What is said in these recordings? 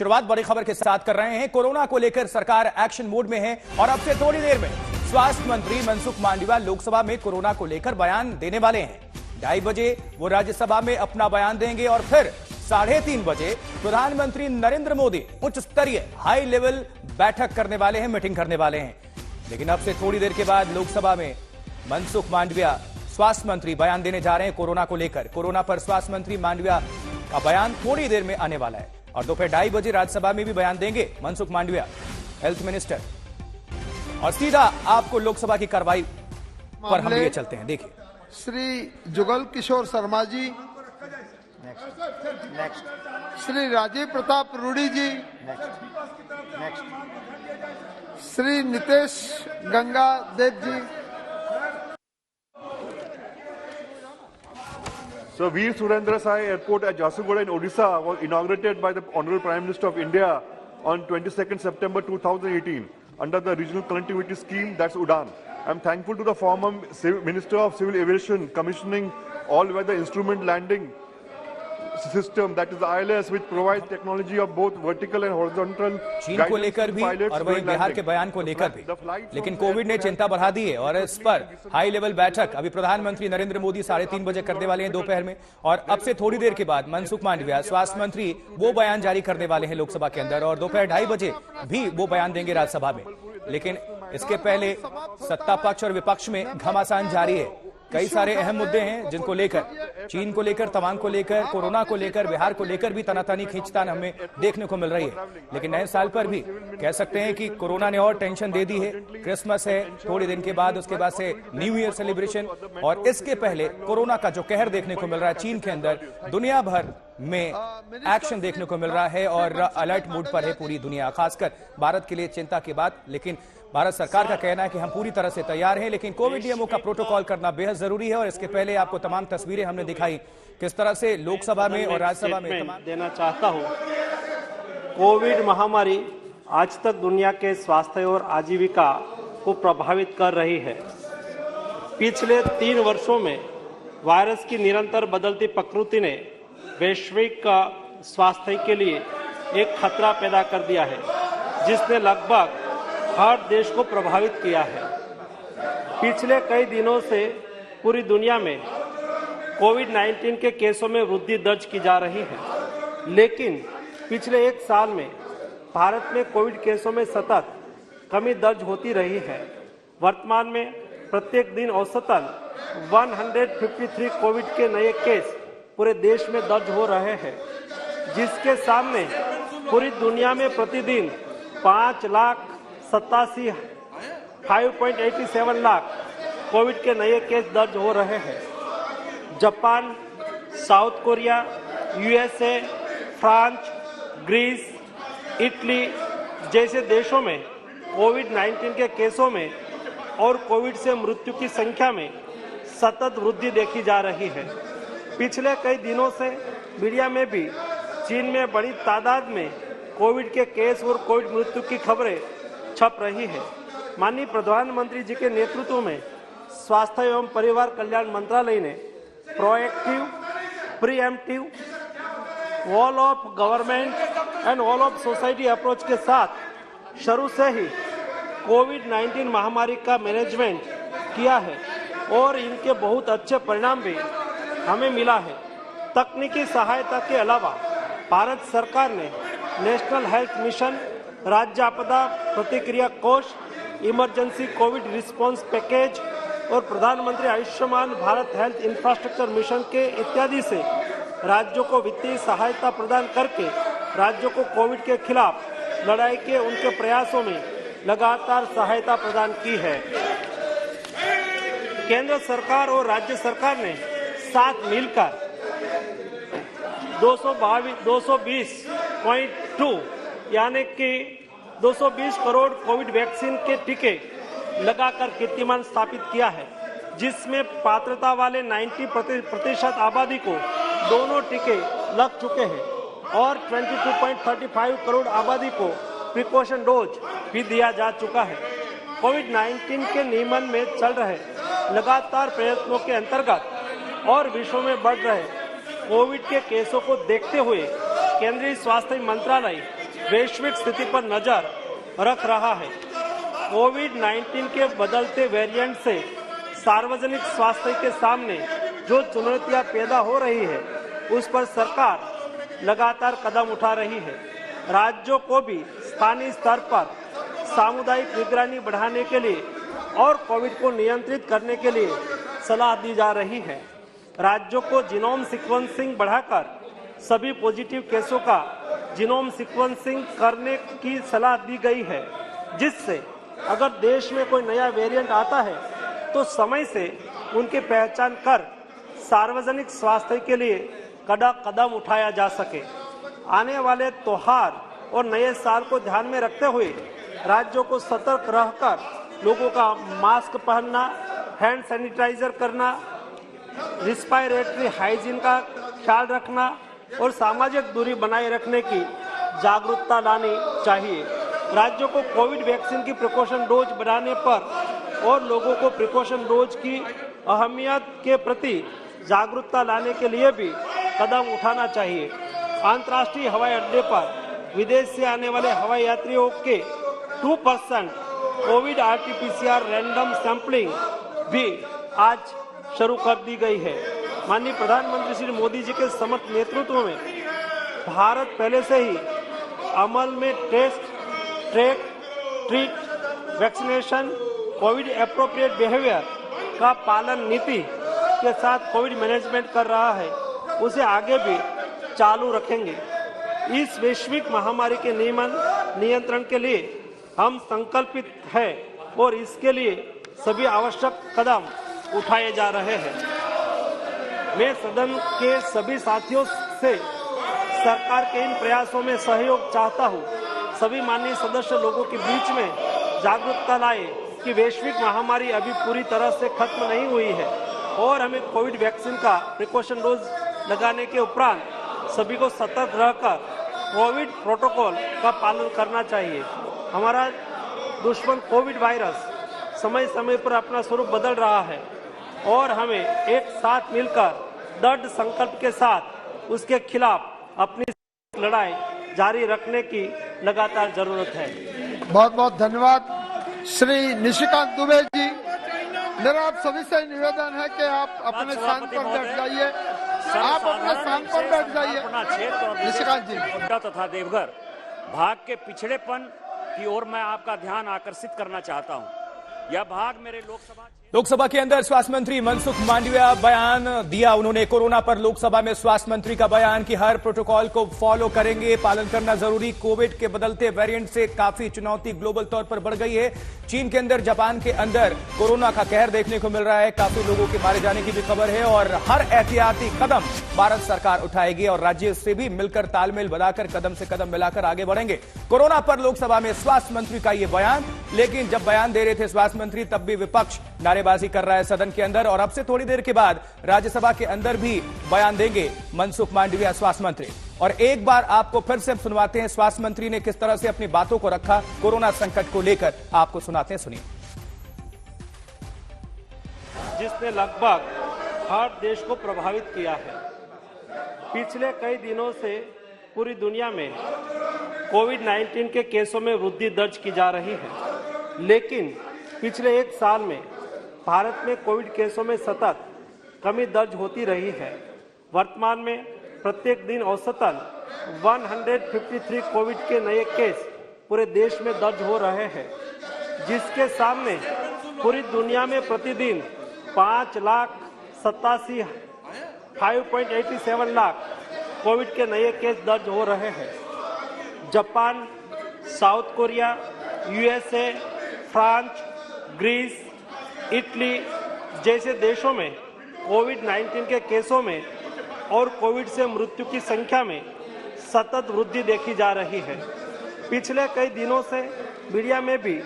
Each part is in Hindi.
शुरुआत बड़ी खबर के साथ कर रहे हैं। कोरोना को लेकर सरकार एक्शन मोड में है और अब से थोड़ी देर में स्वास्थ्य मंत्री मनसुख मांडविया लोकसभा में कोरोना को लेकर बयान देने वाले हैं। 2:30 बजे वो राज्यसभा में अपना बयान देंगे और फिर 3:30 बजे प्रधानमंत्री नरेंद्र मोदी उच्च स्तरीय हाई लेवल बैठक करने वाले हैं, मीटिंग करने वाले हैं। लेकिन अब से थोड़ी देर के बाद लोकसभा में मनसुख मांडविया स्वास्थ्य मंत्री बयान देने जा रहे हैं कोरोना को लेकर। कोरोना पर स्वास्थ्य मंत्री मांडविया का बयान थोड़ी देर में आने वाला है और दोपहर 2:30 बजे राज्यसभा में भी बयान देंगे मनसुख मांडविया, हेल्थ मिनिस्टर। और सीधा आपको लोकसभा की कार्रवाई पर हम लिए चलते हैं। देखिए, Shri Jugal Kishore Sharma ji, next Shri Rajiv Pratap Rudy ji, next Shri Nitesh Ganga Dev ji. So, Veer Surendra Sai Airport at Jharsuguda in Odisha was inaugurated by the Honorable Prime Minister of India on 22nd September 2018 under the Regional Connectivity Scheme, that's UDAN. I'm thankful to the former Minister of Civil Aviation commissioning all-weather instrument landing system, that is the ILS, which provides technology of both vertical and horizontal चीन को लेकर भी और वहीं बिहार के बयान को लेकर भी। लेकिन कोविड ने चिंता बढ़ा दी है और इस पर हाई लेवल बैठक अभी प्रधानमंत्री नरेंद्र मोदी 3:30 बजे करने वाले हैं दोपहर में। और अब से थोड़ी देर के बाद मनसुख मांडविया स्वास्थ्य मंत्री वो बयान जारी करने वाले हैं लोकसभा के अंदर और दोपहर 2:30 बजे भी वो बयान देंगे राज्यसभा में। लेकिन इसके पहले सत्ता पक्ष और विपक्ष में घमासान जारी है। कई सारे अहम मुद्दे हैं जिनको लेकर, चीन को लेकर, तवांग को लेकर, कोरोना को लेकर, बिहार को लेकर भी तनातनी खींचतान हमें देखने को मिल रही है। लेकिन नए साल पर भी कह सकते हैं कि कोरोना ने और टेंशन दे दी है। क्रिसमस है थोड़े दिन के बाद, उसके बाद से न्यू ईयर सेलिब्रेशन और इसके पहले कोरोना का जो कहर देखने को मिल रहा है चीन के अंदर, दुनिया भर में एक्शन देखने को मिल रहा है और अलर्ट मूड पर है पूरी दुनिया, खासकर भारत के लिए चिंता की बात। लेकिन भारत सरकार का कहना है कि हम पूरी तरह से तैयार हैं, लेकिन कोविड नियमों का प्रोटोकॉल करना बेहद जरूरी है। और इसके पहले आपको तमाम तस्वीरें हमने दिखाई किस तरह से लोकसभा में और राज्यसभा में देना चाहता हूं। कोविड महामारी आज तक दुनिया के स्वास्थ्य और आजीविका को प्रभावित कर रही है। पिछले 3 वर्षों में वायरस की निरंतर बदलती प्रकृति ने वैश्विक स्वास्थ्य के लिए एक खतरा पैदा कर दिया है, जिसने लगभग हर देश को प्रभावित किया है। पिछले कई दिनों से पूरी दुनिया में कोविड-19 के केसों में वृद्धि दर्ज की जा रही है, लेकिन पिछले 1 साल में भारत में कोविड केसों में सतत कमी दर्ज होती रही है। वर्तमान में प्रत्येक दिन औसतन 153 कोविड के नए केस पूरे देश में दर्ज हो रहे हैं, जिसके सामने पूरी दुनिया में प्रतिदिन 5,87 लाख कोविड के नए केस दर्ज हो रहे हैं। Japan, South Korea, USA, France, Greece, Italy जैसे देशों में कोविड-19 के केसों में और कोविड से मृत्यु की संख्या में सतत वृद्धि देखी जा रही है। पिछले कई दिनों से मीडिया में भी चीन में बड़ी तादाद में कोविड के केस और कोविड मृत्यु की खबरें छप रही है। माननीय प्रधानमंत्री जी के नेतृत्व में स्वास्थ्य एवं परिवार कल्याण मंत्रालय ने proactive, pre-emptive, all of government and all of society approach के साथ शुरू से ही कोविड-19 महामारी का मैनेजमेंट किया है और इनके बहुत अच्छे परिणाम भी हमें मिला है। तकनीकी सहायता के अलावा भारत सरकार ने नेशनल हेल्थ मिशन, राज्य आपदा प्रतिक्रिया कोष, इमरजेंसी कोविड रिस्पांस पैकेज और प्रधानमंत्री Ayushman Bharat health infrastructure mission के इत्यादि से राज्यों को वित्तीय सहायता प्रदान करके राज्यों को कोविड के खिलाफ लड़ाई के उनके प्रयासों में लगातार सहायता प्रदान की है। केंद्र सरकार और राज्य सरकार ने साथ मिलकर 220.2 यानी कि 220 करोड़ कोविड वैक्सीन के टीके लगाकर कीर्तिमान स्थापित किया है, जिसमें पात्रता वाले 90% आबादी को दोनों टीके लग चुके हैं और 22.35 करोड़ आबादी को प्रिकॉशन डोज भी दिया जा चुका है। कोविड-19 के नियमन में चल रहे लगातार प्रयत्नों के अंतर्गत और विश्व में बढ़ रहे कोविड के केसों को देखते हुए केंद्रीय स्वास्थ्य मंत्रालय वैश्विक स्थिति पर नजर रख रहा है। कोविड-19 के बदलते वेरिएंट से सार्वजनिक स्वास्थ्य के सामने जो चुनौतियां पैदा हो रही है, उस पर सरकार लगातार कदम उठा रही है। राज्यों को भी स्थानीय स्तर पर सामुदायिक निगरानी बढ़ाने के लिए और कोविड को नियंत्रित करने के लिए सलाह दी जा रही है। राज्यों को जीनोम सीक्वेंसिंग बढ़ाकर सभी पॉजिटिव केसों का जीनोम सीक्वेंसिंग करने की सलाह दी गई है, जिससे अगर देश में कोई नया वेरिएंट आता है तो समय से उनकी पहचान कर सार्वजनिक स्वास्थ्य के लिए कड़ा कदम उठाया जा सके। आने वाले त्योहार और नए साल को ध्यान में रखते हुए राज्यों को सतर्क रहकर लोगों का मास्क पहनना, हैंड सैनिटाइजर करना, रिस्पायरेटरी हाइजीन का ख्याल रखना और सामाजिक दूरी बनाए रखने की जागरूकता लानी चाहिए। राज्यों को कोविड वैक्सीन की प्रिकॉशन डोज बढ़ाने पर और लोगों को प्रिकॉशन डोज की अहमियत के प्रति जागरूकता लाने के लिए भी कदम उठाना चाहिए। अंतर्राष्ट्रीय हवाई अड्डे पर विदेश से आने वाले हवाई यात्रियों के 2% कोविड RT-PCR रैंडम सैंपलिंग भी आज शुरू कर दी गई है। माननीय प्रधानमंत्री श्री मोदी जी के समर्थ नेतृत्व में भारत पहले से ही अमल में test, track, treat, vaccination, Covid appropriate behaviour का पालन नीति के साथ कोविड मैनेजमेंट कर रहा है, उसे आगे भी चालू रखेंगे। इस वैश्विक महामारी के नियंत्रण के लिए हम संकल्पित हैं और इसके लिए सभी आवश्यक कदम उठाए जा रहे हैं। मैं सदन के सभी साथियों से सरकार के इन प्रयासों में सहयोग चाहता हूं। सभी माननीय सदस्य लोगों के बीच में जागरूकता लाए कि वैश्विक महामारी अभी पूरी तरह से खत्म नहीं हुई है और हमें कोविड वैक्सीन का प्रिकॉशन डोज लगाने के उपरांत सभी को सतर्क रहकर कोविड प्रोटोकॉल का पालन करना चाहिए। हमारा दुश्मन कोविड वायरस समय समय पर अपना स्वरूप बदल रहा है और हमें एक साथ मिलकर दृढ़ संकल्प के साथ उसके खिलाफ अपनी लड़ाई जारी रखने की लगातार जरूरत है। बहुत बहुत धन्यवाद श्री निशिकांत दुबे जी। मेरा आप सभी से निवेदन है कि आप अपने स्थान पर बैठ जाइए। आप अपने स्थान पर बैठ जाइए। निशिकांत जी। गोड्डा तथा देवघर भाग के पिछड़ेपन की ओर मैं आपका ध्यान आकर्षित करना चाहता हूं। यह भाग मेरे लोकसभा के अंदर स्वास्थ्य मंत्री मनसुख मांडविया बयान दिया। उन्होंने कोरोना पर लोकसभा में स्वास्थ्य मंत्री का बयान कि हर प्रोटोकॉल को फॉलो करेंगे, पालन करना जरूरी। कोविड के बदलते वेरिएंट से काफी चुनौती ग्लोबल तौर पर बढ़ गई है। चीन के अंदर, जापान के अंदर कोरोना का कहर देखने को मिल रहा है। काफी लोगों के मारे जाने की भी खबर है और हर एहतियाती कदम भारत सरकार उठाएगी और राज्य से भी मिलकर तालमेल बनाकर कदम से कदम मिलाकर आगे बढ़ेंगे। कोरोना पर लोकसभा में स्वास्थ्य मंत्री का यह बयान, लेकिन जब बयान दे रहे थे स्वास्थ्य मंत्री तब भी विपक्ष नारेबाजी कर रहा है सदन के अंदर और अब से थोड़ी देर के बाद राज्यसभा के अंदर भी बयान देंगे मनसुख मांडविया स्वास्थ्य मंत्री। और एक बार आपको फिर से सुनवाते हैं स्वास्थ्य मंत्री ने किस तरह से अपनी बातों को रखा कोरोना संकट को लेकर, आपको सुनाते हैं, सुनिए। जिसने लगभग हर देश को प्रभावित किया है। पिछले कई दिनों से पूरी दुनिया में कोविड-19 के केसों में वृद्धि दर्ज की जा रही है, लेकिन पिछले एक साल में भारत में कोविड केसों में सतत कमी दर्ज होती रही है। वर्तमान में प्रत्येक दिन औसतन 153 कोविड के नए केस पूरे देश में दर्ज हो रहे हैं, जिसके सामने पूरी दुनिया में प्रतिदिन 5,87,587 लाख कोविड के नए केस दर्ज हो रहे हैं। Japan, South Korea, USA, France, Greece, Italy जैसे देशों में कोविड-19 के केसों में और कोविड से मृत्यु की संख्या में सतत वृद्धि देखी जा रही है। पिछले कई दिनों से मीडिया में भी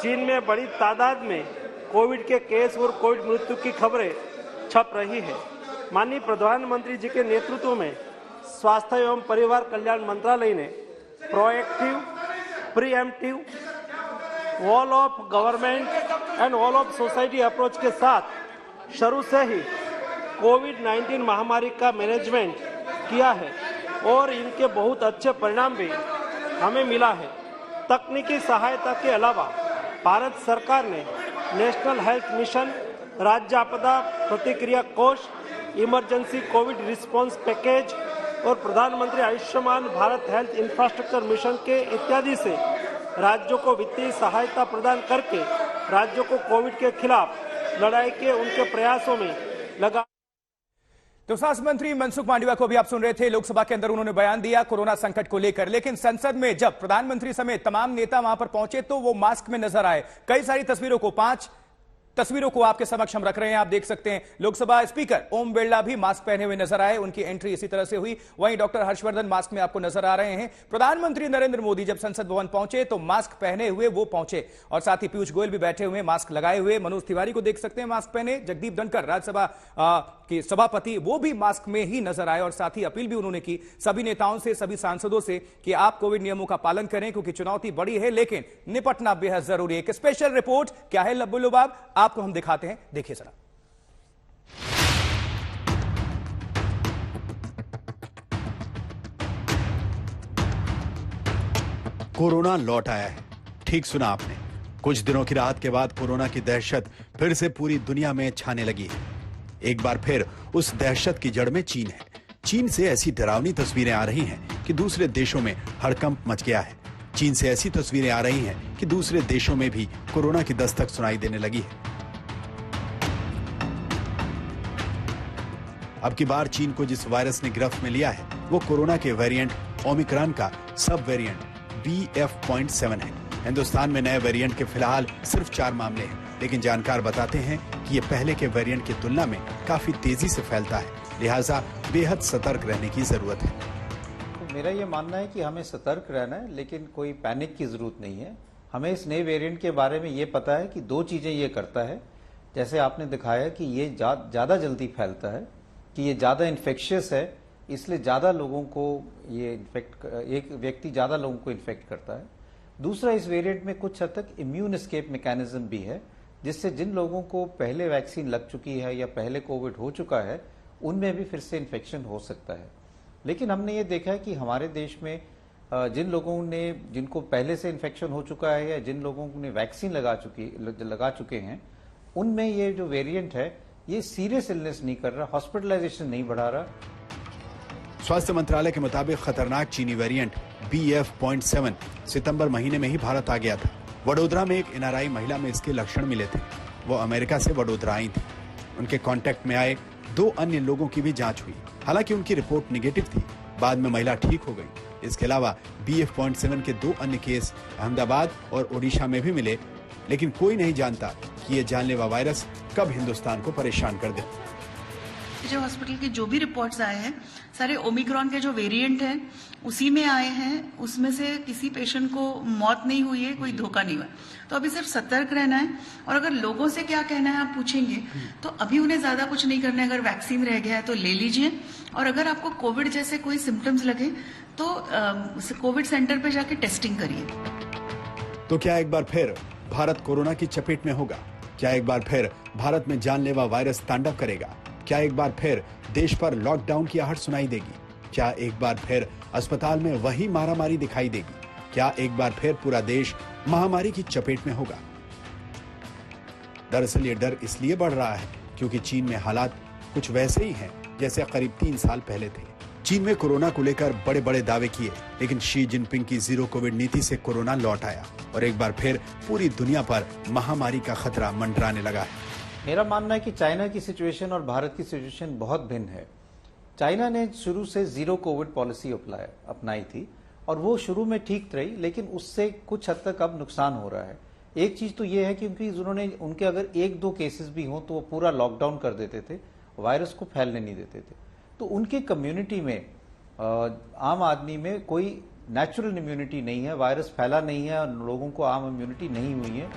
चीन में बड़ी तादाद में कोविड के केस और कोविड मृत्यु की खबरें छप रही है। माननीय प्रधानमंत्री जी के नेतृत्व में स्वास्थ्य एवं परिवार कल्याण मंत्रालय ने proactive, pre-emptive, all of government and all of society approach के साथ शुरू से ही कोविड-19 महामारी का मैनेजमेंट किया है और इनके बहुत अच्छे परिणाम भी हमें मिला है। तकनीकी सहायता के अलावा भारत सरकार ने नेशनल हेल्थ मिशन, राज्य आपदा प्रतिक्रिया कोष, इमरजेंसी कोविड रिस्पांस पैकेज और प्रधानमंत्री Ayushman Bharat health infrastructure mission के इत्यादि से राज्यों को वित्तीय सहायता प्रदान करके राज्यों को कोविड के खिलाफ लड़ाई के उनके प्रयासों में लगा। तो स्वास्थ्य मंत्री मनसुख मांडविया को भी आप सुन रहे थे। लोकसभा के अंदर उन्होंने बयान दिया कोरोना संकट को लेकर, लेकिन संसद में जब प्रधानमंत्री समेत तमाम नेता वहां पर पहुंचे तो वो मास्क में नजर आए। कई सारी तस्वीरों को 5 तस्वीरों को आपके समक्ष हम रख रहे हैं, आप देख सकते हैं। लोकसभा स्पीकर ओम बिरला भी मास्क पहने हुए नजर आए, उनकी एंट्री इसी तरह से हुई। वहीं डॉक्टर हर्षवर्धन मास्क में आपको नजर आ रहे हैं। प्रधानमंत्री नरेंद्र मोदी जब संसद भवन पहुंचे तो मास्क पहने हुए वो पहुंचे, और साथ ही पीयूष गोयल भी बैठे हुए मास्क लगाए हुए। मनोज तिवारी को देख सकते हैं मास्क पहने। जगदीप धनखड़ राज्यसभा के सभापति वो भी मास्क में ही नजर आए, और साथ ही अपील भी उन्होंने की सभी नेताओं से, सभी सांसदों से कि आप कोविड नियमों का पालन करें, क्योंकि चुनौती बड़ी है लेकिन निपटना बेहद जरूरी है। एक स्पेशल रिपोर्ट क्या है लब्बो लुबाब, आपको हम दिखाते हैं, देखिए जरा। कोरोना लौट आया है, ठीक सुना आपने। कुछ दिनों की राहत के बाद कोरोना की दहशत फिर से पूरी दुनिया में छाने लगी है। एक बार फिर उस दहशत की जड़ में चीन है। चीन से ऐसी डरावनी तस्वीरें आ रही हैं कि दूसरे देशों में हड़कंप मच गया है। चीन से ऐसी तस्वीरें आ रही हैं कि दूसरे देशों में भी कोरोना की दस्तक सुनाई देने लगी है। अब की बार चीन को जिस वायरस ने गिरफ्त में लिया है वो कोरोना के वेरिएंट ओमिक्रॉन का सब वेरिएंट BF.7 है। हिंदुस्तान में नए वेरिएंट के फिलहाल सिर्फ 4 मामले हैं, लेकिन जानकार बताते हैं कि ये पहले के वेरिएंट की तुलना में काफी तेजी से फैलता है, लिहाजा बेहद सतर्क रहने की जरूरत है। तो मेरा ये मानना है कि हमें सतर्क रहना है, लेकिन कोई पैनिक की जरूरत नहीं है। हमें इस नए वेरिएंट के बारे में ये पता है कि 2 चीजें ये करता है। जैसे आपने दिखाया कि ये ज्यादा जल्दी फैलता है, कि ये ज्यादा इन्फेक्शियस है, इसलिए ज्यादा लोगों को ये एक व्यक्ति ज्यादा लोगों को इन्फेक्ट करता है। दूसरा, इस वेरिएंट में कुछ हद तक इम्यून एस्केप मैकेनिज्म भी है, जिससे जिन लोगों को पहले वैक्सीन लग चुकी है या पहले कोविड हो चुका है उनमें भी फिर से इन्फेक्शन हो सकता है। लेकिन हमने ये देखा है कि हमारे देश में जिनको पहले से इन्फेक्शन हो चुका है या जिन लोगों ने वैक्सीन लगा चुके हैं, उनमें ये जो वेरिएंट है ये सीरियस इलनेस नहीं कर रहा, हॉस्पिटलाइजेशन नहीं बढ़ा रहा। स्वास्थ्य मंत्रालय के मुताबिक खतरनाक चीनी वेरिएंट BF.7 सितंबर महीने में ही भारत आ गया था। वडोदरा में एक NRI महिला में इसके लक्षण मिले थे। वो अमेरिका से वडोदरा आई थी। उनके कांटेक्ट में आए 2 अन्य लोगों की भी जांच हुई, हालांकि उनकी रिपोर्ट निगेटिव थी। बाद में महिला ठीक हो गई। इसके अलावा BF.7 के 2 अन्य केस अहमदाबाद और ओडिशा में भी मिले, लेकिन कोई नहीं जानता कि ये जानलेवा वायरस कब हिंदुस्तान को परेशान कर दे। जो हॉस्पिटल के जो भी रिपोर्ट्स आए हैं सारे ओमिक्रॉन के जो वेरिएंट हैं उसी में आए हैं। उसमें से किसी पेशेंट को मौत नहीं हुई है, कोई धोखा नहीं हुआ। तो अभी सिर्फ सतर्क रहना है, और अगर लोगों से क्या कहना है आप पूछेंगे तो अभी उन्हें ज्यादा कुछ नहीं करना है। अगर वैक्सीन रह गया है तो ले लीजिए, और अगर आपको कोविड जैसे कोई सिम्टम्स लगे तो कोविड सेंटर पे जाके टेस्टिंग करिए। तो क्या एक बार फिर भारत कोरोना की चपेट में होगा? क्या एक बार फिर भारत में जानलेवा वायरस तांडव करेगा? क्या एक बार फिर देश पर लॉकडाउन की आहट सुनाई देगी? क्या एक बार फिर अस्पताल में वही मारामारी दिखाई देगी? क्या एक बार फिर पूरा देश महामारी की चपेट में होगा? दरअसल ये डर इसलिए बढ़ रहा है क्योंकि चीन में हालात कुछ वैसे ही हैं जैसे करीब 3 साल पहले थे। चीन में कोरोना को लेकर बड़े बड़े दावे किए, लेकिन शी जिनपिंग की जीरो कोविड नीति से कोरोना लौट आया और एक बार फिर पूरी दुनिया पर महामारी का खतरा मंडराने लगा है। मेरा मानना है कि चाइना की सिचुएशन और भारत की सिचुएशन बहुत भिन्न है। चाइना ने शुरू से जीरो कोविड पॉलिसी अपनाई थी और वो शुरू में ठीक रही, लेकिन उससे कुछ हद तक अब नुकसान हो रहा है। एक चीज तो ये है कि उनके अगर 1-2 केसेस भी हों तो वो पूरा लॉकडाउन कर देते थे, वायरस को फैलने नहीं देते थे। तो उनकी कम्युनिटी में आम आदमी में कोई नेचुरल इम्यूनिटी नहीं है, वायरस फैला नहीं है और लोगों को आम इम्यूनिटी नहीं हुई है।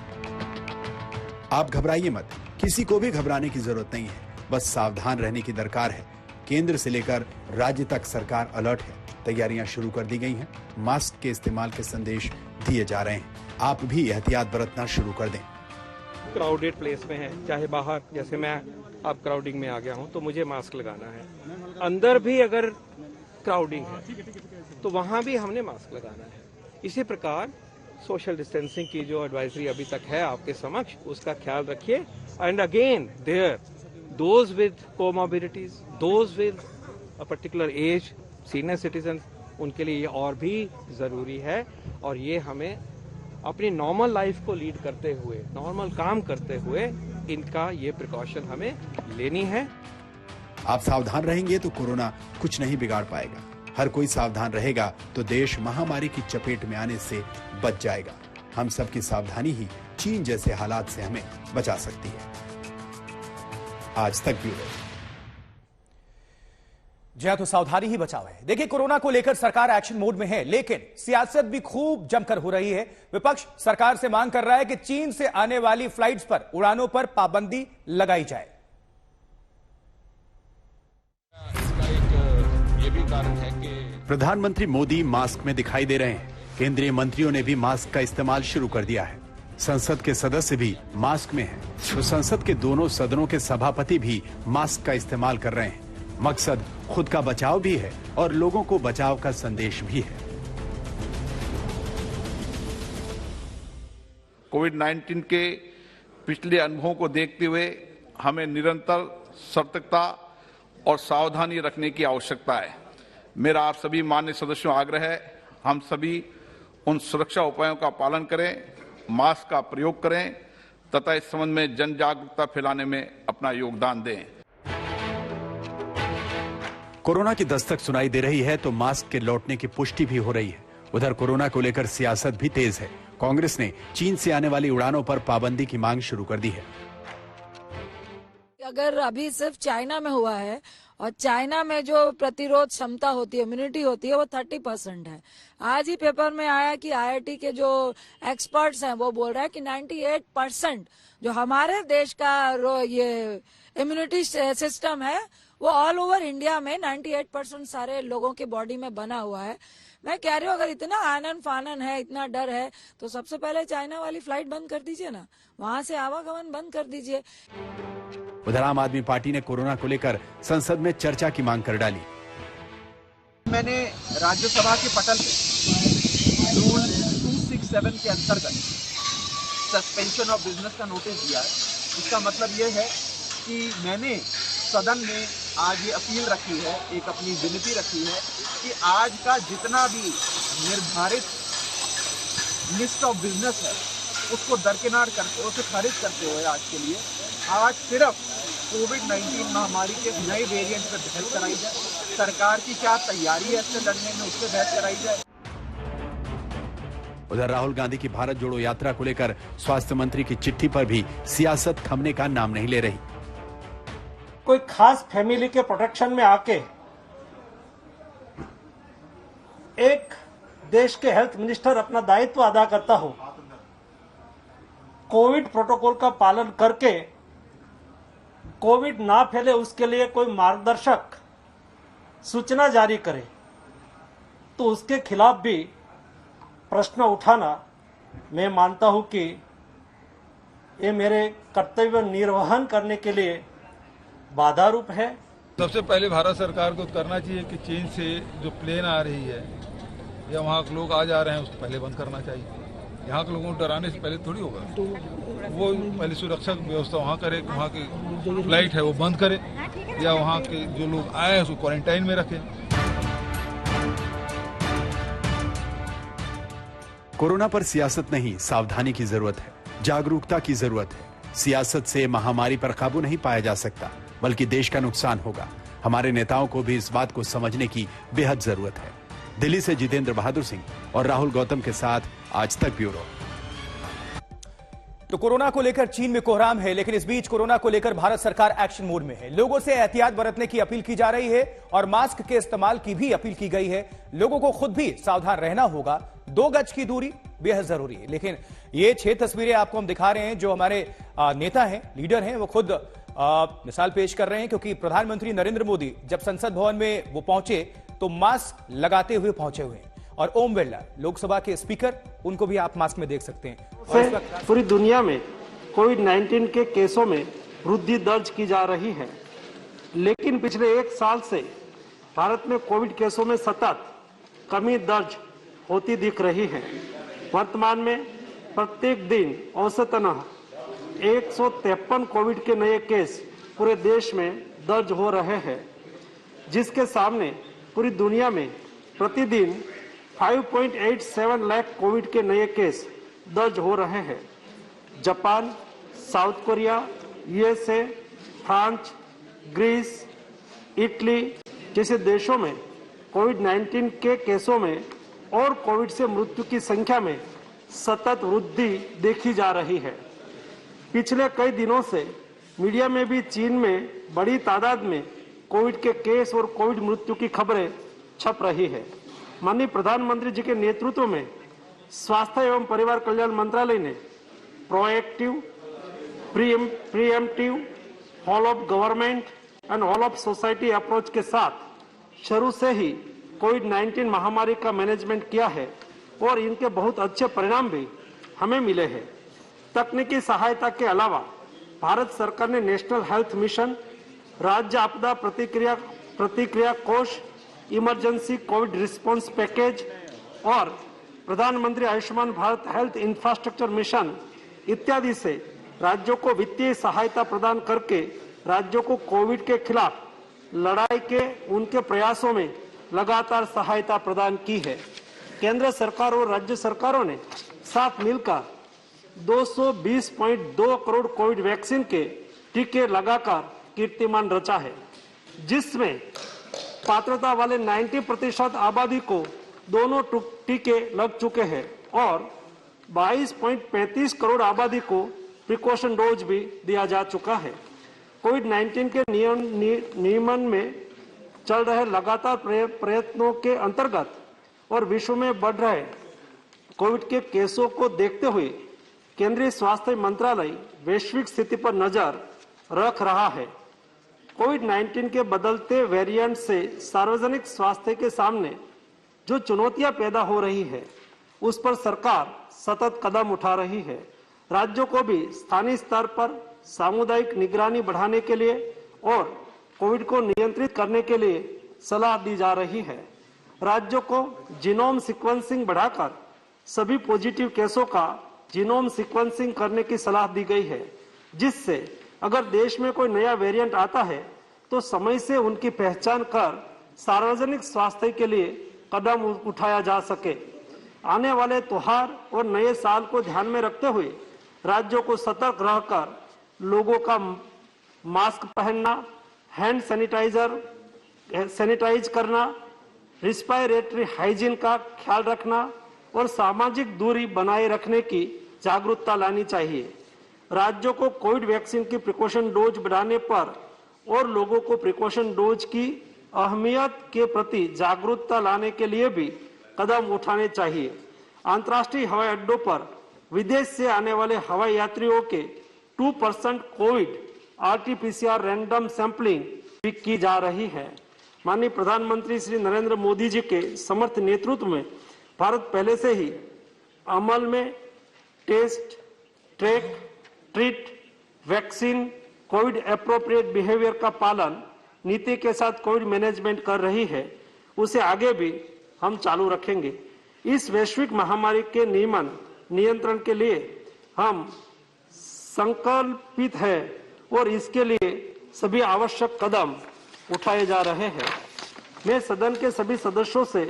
आप घबराइए मत, किसी को भी घबराने की जरूरत नहीं है, बस सावधान रहने की दरकार है। केंद्र से लेकर राज्य तक सरकार अलर्ट है, तैयारियां शुरू कर दी गई हैं, मास्क के इस्तेमाल के संदेश दिए जा रहे हैं। आप भी एहतियात बरतना शुरू कर दें। क्राउडेड प्लेस में है, चाहे बाहर, जैसे मैं अब क्राउडिंग में आ गया हूं तो मुझे मास्क लगाना है। अंदर भी अगर क्राउडिंग है तो वहां भी हमने मास्क लगाना है। इसी प्रकार सोशल डिस्टेंसिंग की जो एडवाइजरी अभी तक है आपके समक्ष, उसका ख्याल रखिए। And again there those with comorbidities, those with a particular age, senior citizen, उनके लिए ये और भी ज़रूरी है। और ये हमें अपनी नॉर्मल लाइफ को लीड करते हुए, नॉर्मल काम करते हुए इनका ये प्रिकॉशन हमें लेनी है। आप सावधान रहेंगे तो कोरोना कुछ नहीं बिगाड़ पाएगा। हर कोई सावधान रहेगा तो देश महामारी की चपेट में आने से बच जाएगा। हम सबकी सावधानी ही चीन जैसे हालात से हमें बचा सकती है। आज तक ब्यूरो। जी हाँ, तो सावधानी ही बचाव है। देखिए, कोरोना को लेकर सरकार एक्शन मोड में है, लेकिन सियासत भी खूब जमकर हो रही है। विपक्ष सरकार से मांग कर रहा है कि चीन से आने वाली फ्लाइट्स पर, उड़ानों पर पाबंदी लगाई जाए। ये भी कारण है कि प्रधानमंत्री मोदी मास्क में दिखाई दे रहे हैं। केंद्रीय मंत्रियों ने भी मास्क का इस्तेमाल शुरू कर दिया है। संसद के सदस्य भी मास्क में हैं, तो संसद के दोनों सदनों के सभापति भी मास्क का इस्तेमाल कर रहे हैं। मकसद खुद का बचाव भी है और लोगों को बचाव का संदेश भी है। कोविड-19 के पिछले अनुभवों को देखते हुए हमें निरंतर सतर्कता और सावधानी रखने की आवश्यकता है। मेरा आप सभी माननीय सदस्यों आग्रह है, हम सभी उन सुरक्षा उपायों का पालन करें, मास्क का प्रयोग करें तथा इस संबंध में जन जागरूकता फैलाने में अपना योगदान दें। कोरोना की दस्तक सुनाई दे रही है तो मास्क के लौटने की पुष्टि भी हो रही है। उधर कोरोना को लेकर सियासत भी तेज है। कांग्रेस ने चीन से आने वाली उड़ानों पर पाबंदी की मांग शुरू कर दी है। अगर अभी सिर्फ चाइना में हुआ है और चाइना में जो प्रतिरोध क्षमता होती है, इम्यूनिटी होती है, वो 30% है। आज ही पेपर में आया कि IIT के जो एक्सपर्ट्स हैं वो बोल रहे हैं कि 98% जो हमारे देश का ये इम्यूनिटी सिस्टम है वो ऑल ओवर इंडिया में 98% सारे लोगों के बॉडी में बना हुआ है। मैं कह रही हूँ अगर इतना आनन फानन है, इतना डर है, तो सबसे पहले चाइना वाली फ्लाइट बंद कर दीजिए ना, वहां से आवागमन बंद कर दीजिए। उधर आम आदमी पार्टी ने कोरोना को लेकर संसद में चर्चा की मांग कर डाली। मैंने राज्यसभा के पटल पे रूल 267 के अंतर्गत सस्पेंशन ऑफ बिजनेस का नोटिस दिया है। इसका मतलब ये है कि मैंने सदन में आज ये अपील रखी है, एक अपनी विनती रखी है कि आज का जितना भी निर्धारित लिस्ट ऑफ बिजनेस है उसको दरकिनार करके, उसे खारिज करते हुए आज के लिए आज सिर्फ कोविड-19 महामारी के नए वेरिएंट पर बहस कराई जाए। सरकार की क्या तैयारी है इससे लड़ने में, उससे बहस कराई जाए। उधर राहुल गांधी की भारत जोड़ो यात्रा को लेकर स्वास्थ्य मंत्री की चिट्ठी पर भी सियासत थमने का नाम नहीं ले रही। कोई खास फैमिली के प्रोटेक्शन में आके एक देश के हेल्थ मिनिस्टर अपना दायित्व अदा करता हो, कोविड प्रोटोकॉल का पालन करके कोविड ना फैले उसके लिए कोई मार्गदर्शक सूचना जारी करे, तो उसके खिलाफ भी प्रश्न उठाना मैं मानता हूं कि ये मेरे कर्तव्य निर्वहन करने के लिए बाधा रूप है। सबसे पहले भारत सरकार को करना चाहिए कि चीन से जो प्लेन आ रही है या वहाँ के लोग आ जा रहे हैं उसको पहले बंद करना चाहिए। यहाँ के लोगों को डराने से पहले थोड़ी होगा, वो पहले सुरक्षा व्यवस्था वहाँ करे, वहाँ की फ्लाइट है वो बंद करे या वहाँ के जो लोग आए हैं उसको क्वारंटाइन में रखें। कोरोना पर सियासत नहीं, सावधानी की जरूरत है, जागरूकता की जरूरत है। सियासत से महामारी पर काबू नहीं पाया जा सकता, बल्कि देश का नुकसान होगा। हमारे नेताओं को भी इस बात को समझने की बेहद जरूरत है। दिल्ली से जितेंद्र बहादुर सिंह और राहुल गौतम के साथ आज तक ब्यूरो। तो कोरोना को लेकर चीन में कोहराम है, लेकिन इस बीच कोरोना को लेकर भारत सरकार एक्शन मोड में है। लोगों से एहतियात बरतने की अपील की जा रही है और मास्क के इस्तेमाल की भी अपील की गई है। लोगों को खुद भी सावधान रहना होगा, 2 गज की दूरी बेहद जरूरी है। लेकिन ये 6 तस्वीरें आपको हम दिखा रहे हैं, जो हमारे नेता हैं, लीडर हैं, वो खुद मिसाल पेश कर रहे हैं, क्योंकि प्रधानमंत्री नरेंद्र मोदी जब संसद भवन में वो पहुंचे तो मास्क लगाते हुए पहुंचे हुए हैं। और ओम बिरला लोकसभा के स्पीकर, उनको भी आप मास्क में देख सकते हैं। और पूरी दुनिया में कोविड-19 के केसों में वृद्धि दर्ज की जा रही है, लेकिन पिछले 1 साल से भारत में कोविड केसों में सतत कमी दर्ज होती दिख रही है। वर्तमान में प्रत्येक दिन औसतन 153 कोविड के नए केस पूरे देश में दर्ज हो रहे हैं, जिसके सामने पूरी दुनिया में प्रतिदिन 5.87 लाख कोविड के नए केस दर्ज हो रहे हैं। Japan, South Korea, USA, France, Greece, Italy जैसे देशों में कोविड-19 के केसों में और कोविड से मृत्यु की संख्या में सतत वृद्धि देखी जा रही है। पिछले कई दिनों से मीडिया में भी चीन में बड़ी तादाद में कोविड के केस और कोविड मृत्यु की खबरें छप रही है। माननीय प्रधानमंत्री जी के नेतृत्व में स्वास्थ्य एवं परिवार कल्याण मंत्रालय ने proactive, preemptive, whole of government and whole of society approach के साथ शुरू से ही कोविड-19 महामारी का मैनेजमेंट किया है और इनके बहुत अच्छे परिणाम भी हमें मिले हैं। तकनीकी सहायता के अलावा भारत सरकार ने नेशनल हेल्थ मिशन, राज्य आपदा प्रतिक्रिया कोष, इमरजेंसी कोविड रिस्पांस पैकेज और प्रधानमंत्री Ayushman Bharat health infrastructure mission इत्यादि से राज्यों को वित्तीय सहायता प्रदान करके राज्यों को कोविड के खिलाफ लड़ाई के उनके प्रयासों में लगातार सहायता प्रदान की है। केंद्र सरकार और राज्य सरकारों ने साथ मिलकर 220.2 करोड़ कोविड वैक्सीन के टीके लगाकर कीर्तिमान रचा है, जिसमें पात्रता वाले 90% आबादी को दोनों टीके लग चुके हैं और 22.35 करोड़ आबादी को प्रिकॉशन डोज भी दिया जा चुका है। कोविड-19 के नियमन में चल रहे लगातार प्रयत्नों के अंतर्गत और विश्व में बढ़ रहे कोविड के केसों को देखते हुए केंद्रीय स्वास्थ्य मंत्रालय वैश्विक स्थिति पर नजर रख रहा है। कोविड-19 के बदलते वेरिएंट से सार्वजनिक स्वास्थ्य के सामने जो चुनौतियां पैदा हो रही है, उस पर सरकार सतत कदम उठा रही है। राज्यों को भी स्थानीय स्तर पर सामुदायिक निगरानी बढ़ाने के लिए और कोविड को नियंत्रित करने के लिए सलाह दी जा रही है। राज्यों को जीनोम सीक्वेंसिंग बढ़ाकर सभी पॉजिटिव केसों का जीनोम सीक्वेंसिंग करने की सलाह दी गई है, जिससे अगर देश में कोई नया वेरिएंट आता है तो समय से उनकी पहचान कर सार्वजनिक स्वास्थ्य के लिए कदम उठाया जा सके। आने वाले त्योहार और नए साल को ध्यान में रखते हुए राज्यों को सतर्क रहकर लोगों का मास्क पहनना, हैंड सैनिटाइज करना, रिस्पायरेटरी हाइजीन का ख्याल रखना और सामाजिक दूरी बनाए रखने की जागरूकता लानी चाहिए। राज्यों को कोविड वैक्सीन की प्रिकॉशन डोज बढ़ाने पर और लोगों को प्रिकॉशन डोज की अहमियत के प्रति जागरूकता लाने के लिए भी कदम उठाने चाहिए। अंतर्राष्ट्रीय हवाई अड्डों पर विदेश से आने वाले हवाई यात्रियों के 2% कोविड RT-PCR रैंडम सैंपलिंग भी की जा रही है। माननीय प्रधानमंत्री श्री नरेंद्र मोदी जी के समर्थ नेतृत्व में भारत पहले से ही अमल में test, track, treat, vaccine, Covid appropriate behaviour का पालन नीति के साथ कोविड मैनेजमेंट कर रही है। उसे आगे भी हम चालू रखेंगे। इस वैश्विक महामारी के नियंत्रण के लिए हम संकल्पित है और इसके लिए सभी आवश्यक कदम उठाए जा रहे हैं। मैं सदन के सभी सदस्यों से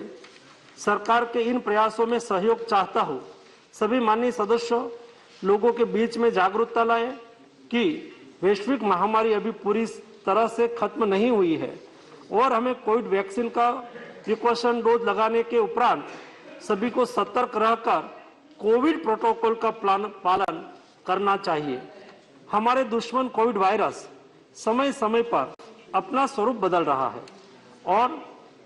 सरकार के इन प्रयासों में सहयोग चाहता हूं। सभी माननीय सदस्यों लोगों के बीच में जागरूकता लाए कि वैश्विक महामारी अभी पूरी तरह से खत्म नहीं हुई है और हमें कोविड वैक्सीन का प्रिकॉशन डोज लगाने के उपरांत सभी को सतर्क रहकर कोविड प्रोटोकॉल का पालन करना चाहिए। हमारे दुश्मन कोविड वायरस समय समय पर अपना स्वरूप बदल रहा है और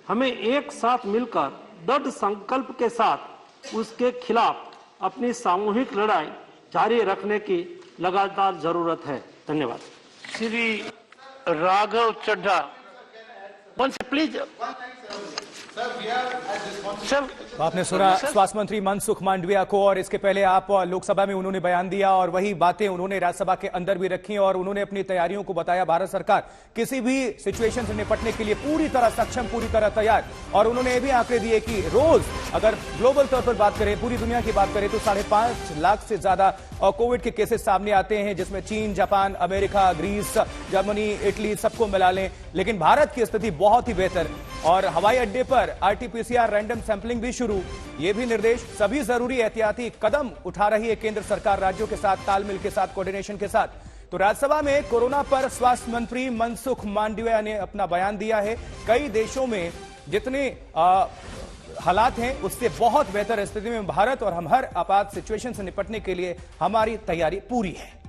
हमें एक साथ मिलकर दृढ़ संकल्प के साथ उसके खिलाफ अपनी सामूहिक लड़ाई जारी रखने की लगातार जरूरत है। धन्यवाद। श्री राघव चड्ढा, प्लीज तो आपने सुना स्वास्थ्य मंत्री मनसुख मांडविया को, और इसके पहले आप लोकसभा में उन्होंने बयान दिया और वही बातें उन्होंने राज्यसभा के अंदर भी रखी और उन्होंने अपनी तैयारियों को बताया। भारत सरकार किसी भी सिचुएशन से निपटने के लिए पूरी तरह सक्षम, पूरी तरह तैयार। और उन्होंने ये भी आंकड़े दिए कि रोज अगर ग्लोबल तौर पर बात करें, पूरी दुनिया की बात करें, तो 5.5 लाख से ज्यादा कोविड के केसेस सामने आते हैं, जिसमें चीन, Japan, America, Greece, Germany, Italy सबको मिला लें। लेकिन भारत की स्थिति बहुत ही बेहतर और हवाई अड्डे पर आरटीपीसीआर रैंडम सैंपलिंग भी शुरू। ये भी निर्देश, सभी जरूरी एहतियाती कदम उठा रही है केंद्र सरकार राज्यों के साथ तालमेल के साथ, कोऑर्डिनेशन के साथ। तो राज्यसभा में कोरोना पर स्वास्थ्य मंत्री मनसुख मांडविया ने अपना बयान दिया है। कई देशों में जितने हालात हैं उससे बहुत बेहतर स्थिति में भारत, और हम हर आपात सिचुएशन से निपटने के लिए हमारी तैयारी पूरी है।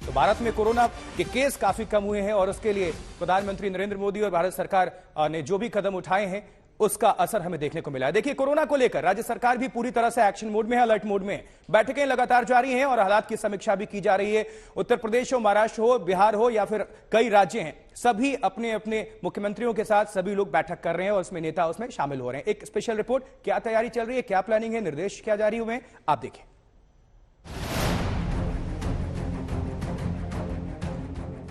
तो भारत में कोरोना के केस काफी कम हुए हैं और उसके लिए प्रधानमंत्री नरेंद्र मोदी और भारत सरकार ने जो भी कदम उठाए हैं उसका असर हमें देखने को मिला है। देखिए, कोरोना को लेकर राज्य सरकार भी पूरी तरह से एक्शन मोड में है, अलर्ट मोड में। बैठकें लगातार जारी हैं और हालात की समीक्षा भी की जा रही है। उत्तर प्रदेश हो, महाराष्ट्र हो, बिहार हो या फिर कई राज्य हैं, सभी अपने अपने मुख्यमंत्रियों के साथ सभी लोग बैठक कर रहे हैं और उसमें नेता उसमें शामिल हो रहे हैं। एक स्पेशल रिपोर्ट, क्या तैयारी चल रही है, क्या प्लानिंग है, निर्देश क्या जारी हुए हैं, आप देखिए।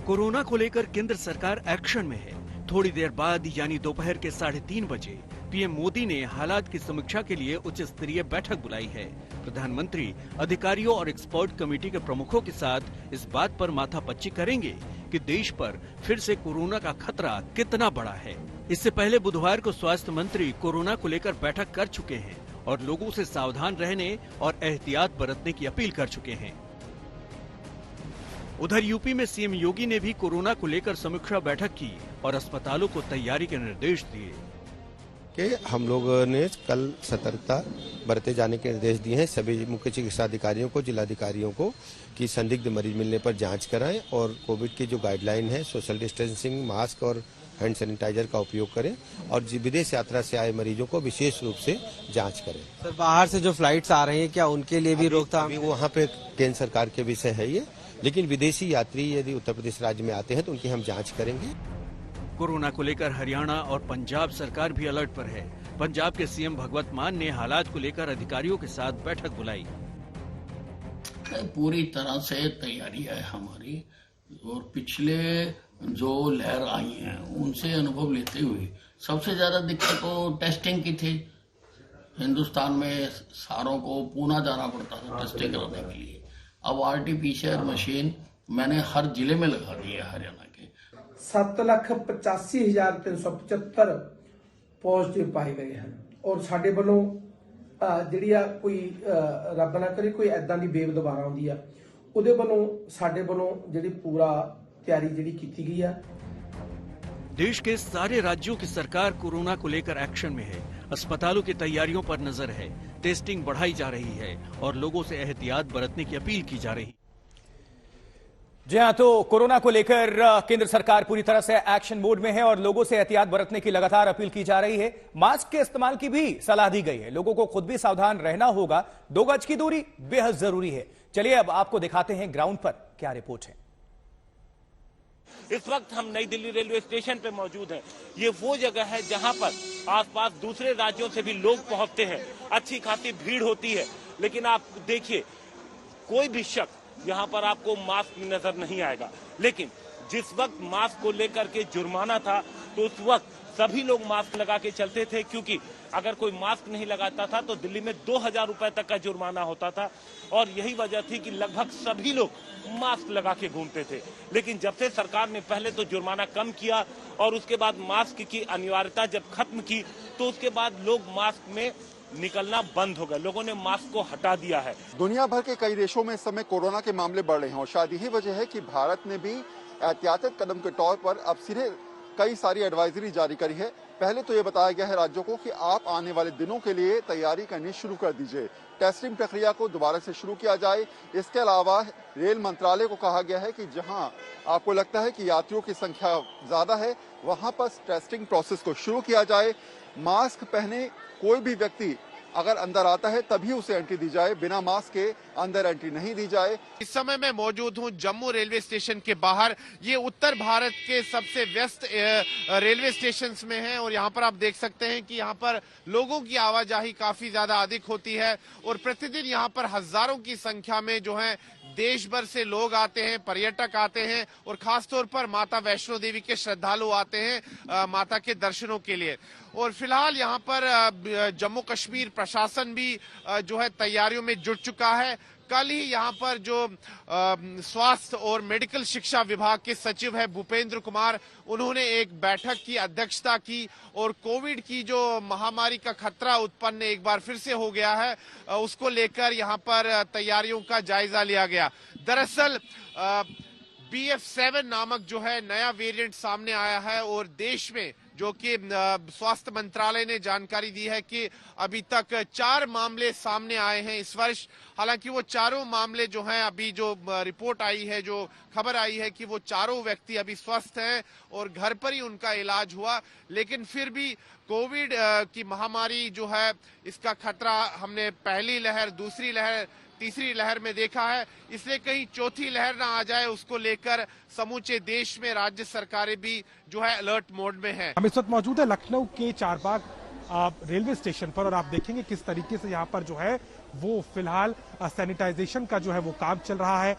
कोरोना को लेकर केंद्र सरकार एक्शन में है। थोड़ी देर बाद यानी दोपहर के 3:30 बजे पीएम मोदी ने हालात की समीक्षा के लिए उच्च स्तरीय बैठक बुलाई है। प्रधानमंत्री अधिकारियों और एक्सपर्ट कमेटी के प्रमुखों के साथ इस बात पर माथापच्ची करेंगे कि देश पर फिर से कोरोना का खतरा कितना बड़ा है। इससे पहले बुधवार को स्वास्थ्य मंत्री कोरोना को लेकर बैठक कर चुके हैं और लोगों से सावधान रहने और एहतियात बरतने की अपील कर चुके हैं। उधर यूपी में सीएम योगी ने भी कोरोना को लेकर समीक्षा बैठक की और अस्पतालों को तैयारी के निर्देश दिए। कि हम लोगों ने कल सतर्कता बरते जाने के निर्देश दिए हैं सभी मुख्य चिकित्सा अधिकारियों को, जिलाधिकारियों को, कि संदिग्ध मरीज मिलने पर जांच कराएं और कोविड की जो गाइडलाइन है, सोशल डिस्टेंसिंग, मास्क और हैंड सैनिटाइजर का उपयोग करें और विदेश यात्रा से आए मरीजों को विशेष रूप से जांच करें। सर, बाहर से जो फ्लाइट्स आ रही हैं, क्या उनके लिए भी रोकथाम? अभी वहाँ पे केंद्र सरकार के विषय है ये, लेकिन विदेशी यात्री यदि उत्तर प्रदेश राज्य में आते हैं तो उनकी हम जांच करेंगे। कोरोना को लेकर हरियाणा और पंजाब सरकार भी अलर्ट पर है। पंजाब के सीएम भगवत मान ने हालात को लेकर अधिकारियों के साथ बैठक बुलाई। पूरी तरह से तैयारी है हमारी और पिछले जो लहर आई है उनसे अनुभव लेते हुए सबसे ज्यादा दिक्कत तो टेस्टिंग की थी। हिंदुस्तान में सारों को पुणे जाना पड़ता था टेस्टिंग कराने के लिए। अब आरटीपीसीआर मशीन मैंने हर जिले में लगा दी है हरियाणा के। 7,85,375 पॉजिटिव पाए गए हैं और साडे वालों ਜਿਹੜੀ ਆ ਕੋਈ ਰੱਬ ਨਾ ਕਰੇ ਕੋਈ ਐਦਾਂ ਦੀ ਵੇਵ ਦੁਬਾਰਾ ਆਉਂਦੀ ਆ ਉਹਦੇ ਵੱਲੋਂ ਸਾਡੇ ਵੱਲੋਂ ਜਿਹੜੀ ਪੂਰਾ तैयारी ਜਿਹੜੀ ਕੀਤੀ ਗਈ ਆ। देश के सारे राज्यों की सरकार कोरोना को लेकर एक्शन में है। अस्पतालों की तैयारियों पर नजर है, टेस्टिंग बढ़ाई जा रही है और लोगों से एहतियात बरतने की अपील की जा रही है। जी हाँ, तो कोरोना को लेकर केंद्र सरकार पूरी तरह से एक्शन मोड में है और लोगों से एहतियात बरतने की लगातार अपील की जा रही है। मास्क के इस्तेमाल की भी सलाह दी गई है। लोगों को खुद भी सावधान रहना होगा। 2 गज की दूरी बेहद जरूरी है। चलिए अब आपको दिखाते हैं ग्राउंड पर क्या रिपोर्ट है। इस वक्त हम नई दिल्ली रेलवे स्टेशन पे मौजूद हैं। ये वो जगह है जहां पर आसपास दूसरे राज्यों से भी लोग पहुंचते हैं। अच्छी खासी भीड़ होती है, लेकिन आप देखिए कोई भी शख्स यहाँ पर आपको मास्क में नजर नहीं आएगा। लेकिन जिस वक्त मास्क को लेकर के जुर्माना था तो उस वक्त सभी लोग मास्क लगा के चलते थे, क्योंकि अगर कोई मास्क नहीं लगाता था तो दिल्ली में 2000 रुपए तक का जुर्माना होता था और यही वजह थी कि लगभग सभी लोग मास्क लगा के घूमते थे। लेकिन जब से सरकार ने पहले तो जुर्माना कम किया और उसके बाद मास्क की अनिवार्यता जब खत्म की तो उसके बाद लोग मास्क में निकलना बंद हो गए। लोगों ने मास्क को हटा दिया है। दुनिया भर के कई देशों में इस समय कोरोना के मामले बढ़ रहे हैं और शायद यही वजह है कि भारत ने भी एहतियाती कदम के तौर पर अब सिरे कई सारी एडवाइजरी जारी करी है। पहले तो ये बताया गया है राज्यों को कि आप आने वाले दिनों के लिए तैयारी करनी शुरू कर दीजिए। टेस्टिंग प्रक्रिया को दोबारा से शुरू किया जाए। इसके अलावा रेल मंत्रालय को कहा गया है कि जहां आपको लगता है कि यात्रियों की संख्या ज्यादा है वहां पर टेस्टिंग प्रोसेस को शुरू किया जाए। मास्क पहने कोई भी व्यक्ति अगर अंदर आता है तभी उसे एंट्री दी जाए, बिना मास्क के अंदर एंट्री नहीं दी जाए। इस समय मैं मौजूद हूं जम्मू रेलवे स्टेशन के बाहर। ये उत्तर भारत के सबसे व्यस्त रेलवे स्टेशन में है और यहाँ पर आप देख सकते हैं कि यहाँ पर लोगों की आवाजाही काफी ज्यादा अधिक होती है और प्रतिदिन यहाँ पर हजारों की संख्या में जो है देश भर से लोग आते हैं, पर्यटक आते हैं और खासतौर पर माता वैष्णो देवी के श्रद्धालु आते हैं माता के दर्शनों के लिए। और फिलहाल यहाँ पर जम्मू कश्मीर प्रशासन भी जो है तैयारियों में जुट चुका है। कल ही यहाँ पर जो स्वास्थ्य और मेडिकल शिक्षा विभाग के सचिव है भूपेंद्र कुमार, उन्होंने एक बैठक की अध्यक्षता की और कोविड की जो महामारी का खतरा उत्पन्न एक बार फिर से हो गया है उसको लेकर यहाँ पर तैयारियों का जायजा लिया गया। दरअसल BF7 नामक जो है नया वेरिएंट सामने आया है और देश में जो कि स्वास्थ्य मंत्रालय ने जानकारी दी है कि अभी तक 4 मामले सामने आए हैं इस वर्ष। हालांकि वो चारों मामले जो हैं, अभी जो रिपोर्ट आई है, जो खबर आई है कि वो चारों व्यक्ति अभी स्वस्थ हैं और घर पर ही उनका इलाज हुआ, लेकिन फिर भी कोविड की महामारी जो है इसका खतरा हमने पहली लहर, दूसरी लहर, तीसरी लहर में देखा है, इसलिए कहीं चौथी लहर ना आ जाए उसको लेकर समूचे देश में राज्य सरकारें भी जो है अलर्ट मोड में हैं। हम इस वक्त मौजूद है लखनऊ के चारबाग रेलवे स्टेशन पर और आप देखेंगे किस तरीके से यहाँ पर जो है वो फिलहाल सैनिटाइजेशन का जो है वो काम चल रहा है।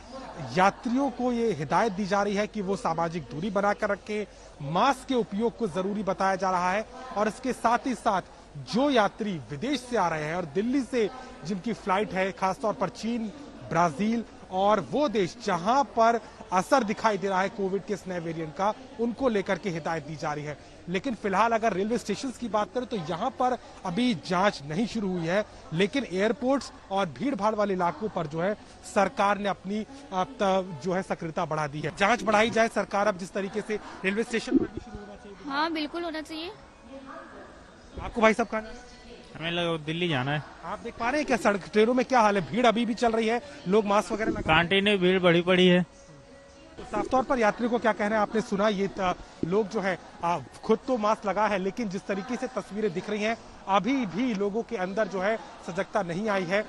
यात्रियों को ये हिदायत दी जा रही है कि वो सामाजिक दूरी बनाकर रखें, मास्क के उपयोग को जरूरी बताया जा रहा है और इसके साथ ही साथ जो यात्री विदेश से आ रहे हैं और दिल्ली से जिनकी फ्लाइट है, खासतौर पर चीन, ब्राजील और वो देश जहां पर असर दिखाई दे रहा है कोविड के इस नए वेरिएंट का, उनको लेकर के हिदायत दी जा रही है। लेकिन फिलहाल अगर रेलवे स्टेशन की बात करें तो यहां पर अभी जांच नहीं शुरू हुई है, लेकिन एयरपोर्ट्स और भीड़ भाड़ वाले इलाकों पर जो है सरकार ने अपनी जो है सक्रियता बढ़ा दी है। जांच बढ़ाई जाए सरकार अब जिस तरीके से रेलवे स्टेशन पर भी शुरू होना चाहिए। हाँ बिल्कुल होना चाहिए। आपको भाई साहब कहाँ हमें दिल्ली जाना है। आप देख पा रहे हैं क्या सड़क ट्रेनों में क्या हाल है, भीड़ अभी भी चल रही है, लोग मास्क वगैरह कांटे में भीड़ बड़ी पड़ी है। तो साफ तौर पर यात्री को क्या कहना है, आपने सुना ये लोग जो है खुद तो मास्क लगा है लेकिन जिस तरीके से तस्वीरें दिख रही हैं अभी भी लोगों के अंदर जो है सजगता नहीं आई है।